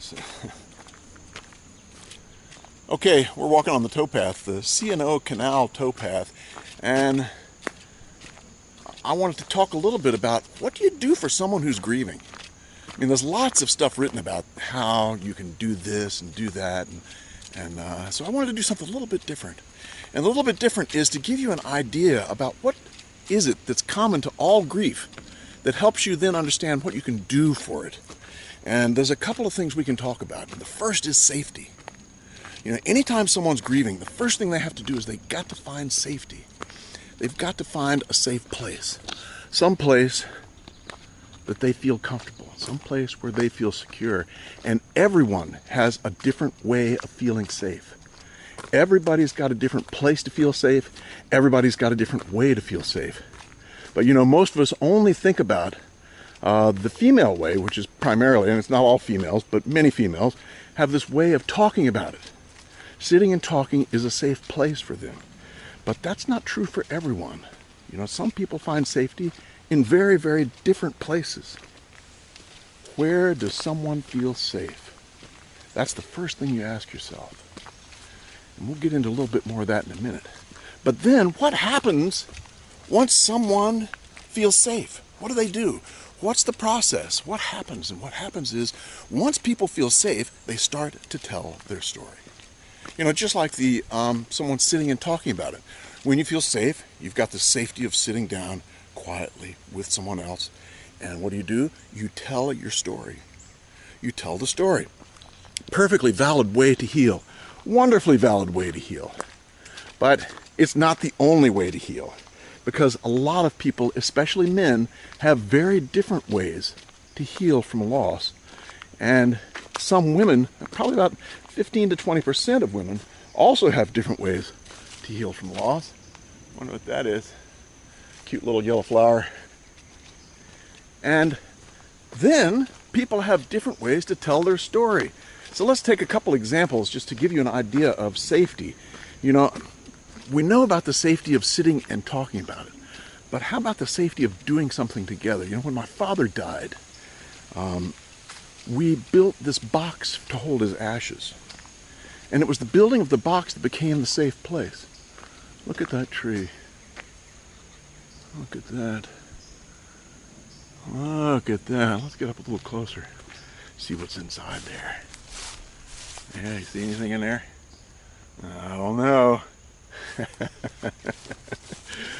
So, okay, we're walking on the towpath, the C&O Canal towpath, and I wanted to talk a little bit about what do you do for someone who's grieving. I mean, there's lots of stuff written about how you can do this and do that, and so I wanted to do something a little bit different. And a little bit different is to give you an idea about what is it that's common to all grief that helps you then understand what you can do for it. And there's a couple of things we can talk about. The first is safety. You know, anytime someone's grieving, the first thing they have to do is they've got to find safety. They've got to find a safe place. Some place that they feel comfortable. Some place where they feel secure. And everyone has a different way of feeling safe. Everybody's got a different place to feel safe. Everybody's got a different way to feel safe. But you know, most of us only think about the female way, which is primarily, and it's not all females, but many females, have this way of talking about it. Sitting and talking is a safe place for them. But that's not true for everyone. You know, some people find safety in very, very different places. Where does someone feel safe? That's the first thing you ask yourself. And we'll get into a little bit more of that in a minute. But then, what happens once someone feels safe? What do they do? What's the process? What happens? And what happens is, once people feel safe, they start to tell their story. You know, just like the someone sitting and talking about it. When you feel safe, you've got the safety of sitting down quietly with someone else. And what do? You tell your story. You tell the story. Perfectly valid way to heal. Wonderfully valid way to heal. But it's not the only way to heal. Because a lot of people, especially men, have very different ways to heal from loss. And some women, probably about 15 to 20% of women, also have different ways to heal from loss. I wonder what that is. Cute little yellow flower. And then people have different ways to tell their story. So let's take a couple examples just to give you an idea of safety. You know, we know about the safety of sitting and talking about it. But how about the safety of doing something together? You know, when my father died, we built this box to hold his ashes. And it was the building of the box that became the safe place. Look at that tree. Look at that. Look at that. Let's get up a little closer. See what's inside there. Yeah, you see anything in there? I don't know.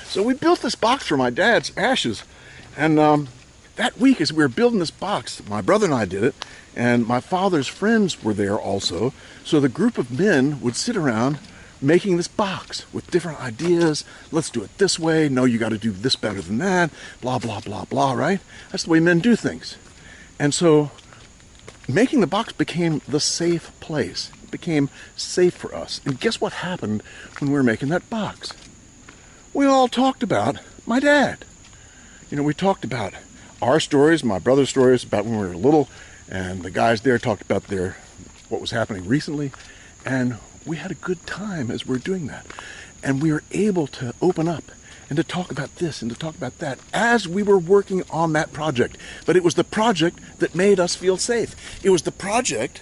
So we built this box for my dad's ashes. And that week as we were building this box, my brother and I did it, and my father's friends were there also. So the group of men would sit around making this box with different ideas. Let's do it this way. No, you got to do this better than that. Blah, blah, blah, blah, right? That's the way men do things. And so making the box became the safe place. It became safe for us. And guess what happened when we were making that box? We all talked about my dad. You know, we talked about our stories, my brother's stories about when we were little, and the guys there talked about what was happening recently. And we had a good time as we were doing that. And we were able to open up and to talk about this and to talk about that as we were working on that project. But it was the project that made us feel safe. It was the project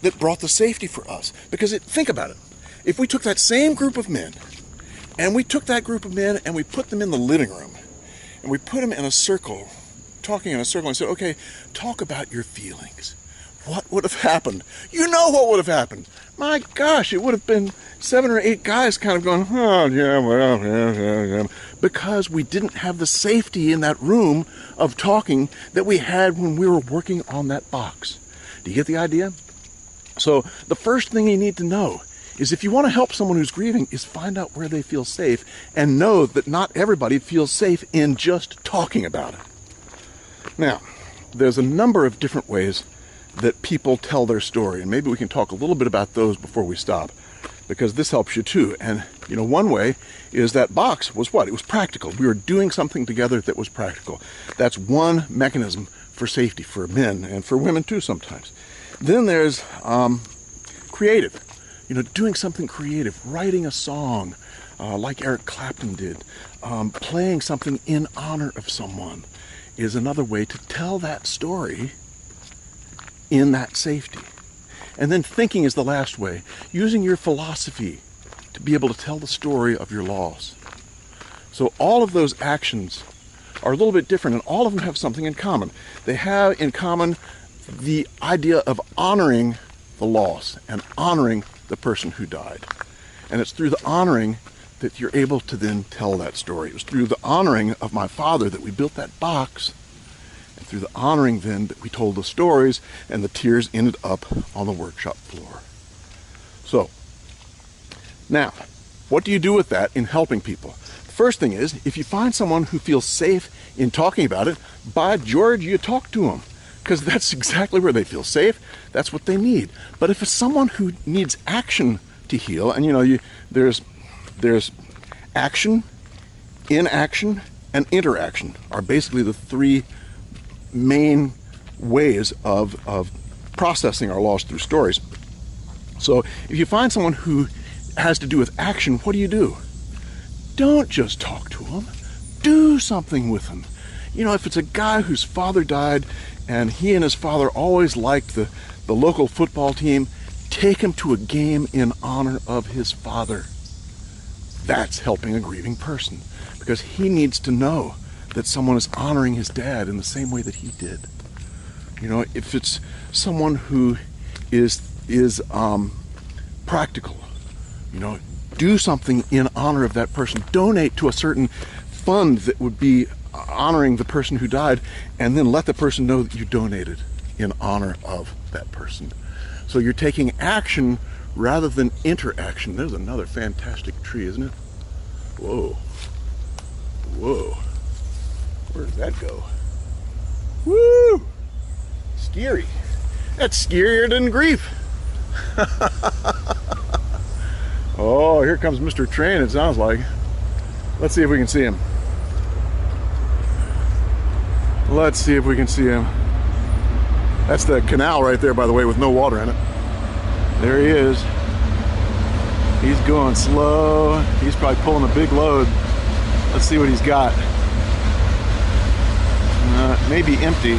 that brought the safety for us. Because think about it. If we took that same group of men, and we took that group of men and we put them in the living room, and we put them in a circle, talking in a circle, and said, okay, talk about your feelings. What would have happened? You know what would have happened. My gosh, it would have been 7 or 8 guys kind of going, oh, yeah, well, yeah. Because we didn't have the safety in that room of talking that we had when we were working on that box. Do you get the idea? So the first thing you need to know is if you want to help someone who's grieving is find out where they feel safe and know that not everybody feels safe in just talking about it. Now, there's a number of different ways that people tell their story, and maybe we can talk a little bit about those before we stop, because this helps you too. And you know, one way is that box was what? It was practical. We were doing something together that was practical. That's one mechanism for safety for men and for women too sometimes. Then there's creative. You know, doing something creative, writing a song like Eric Clapton did, playing something in honor of someone is another way to tell that story in that safety. And then thinking is the last way, using your philosophy to be able to tell the story of your loss. So all of those actions are a little bit different, and all of them have something in common. They have in common the idea of honoring the loss and honoring the person who died. And it's through the honoring that you're able to then tell that story. It was through the honoring of my father that we built that box, and through the honoring then that we told the stories, and the tears ended up on the workshop floor. So, now, what do you do with that in helping people? The first thing is, if you find someone who feels safe in talking about it, by George, you talk to them, because that's exactly where they feel safe. That's what they need. But if it's someone who needs action to heal, and there's action, inaction, and interaction are basically the three main ways of processing our loss through stories. So if you find someone who has to do with action, what do? Don't just talk to them. Do something with them. If it's a guy whose father died and he and his father always liked the local football team, take him to a game in honor of his father. That's helping a grieving person, because he needs to know that someone is honoring his dad in the same way that he did. If it's someone who is practical, do something in honor of that person. Donate to a certain fund that would be honoring the person who died, and then let the person know that you donated in honor of that person. So you're taking action rather than interaction. There's another fantastic tree, isn't it? Whoa. Where did that go? Woo! Scary. That's scarier than grief. Oh, here comes Mr. Train, it sounds like. Let's see if we can see him. That's the canal right there, by the way, with no water in it. There he is. He's going slow. He's probably pulling a big load. Let's see what he's got. Maybe empty.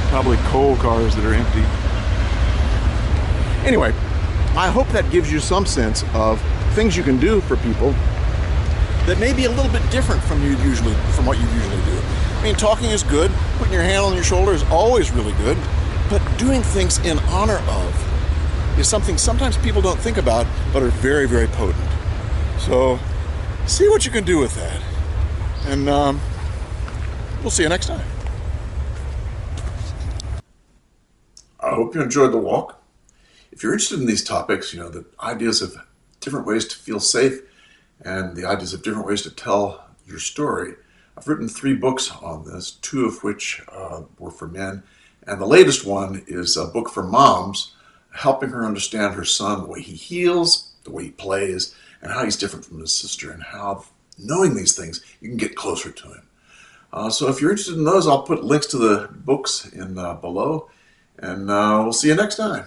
Probably coal cars that are empty. Anyway, I hope that gives you some sense of things you can do for people that may be a little bit different from what you usually do. I mean, talking is good. Putting your hand on your shoulder is always really good. But doing things in honor of is something sometimes people don't think about, but are very, very potent. So, see what you can do with that. And we'll see you next time. I hope you enjoyed the walk. If you're interested in these topics, the ideas of different ways to feel safe and the ideas of different ways to tell your story, I've written 3 books on this, 2 of which were for men. And the latest one is a book for moms, helping her understand her son, the way he heals, the way he plays, and how he's different from his sister, and how, knowing these things, you can get closer to him. So if you're interested in those, I'll put links to the books in below, and we'll see you next time.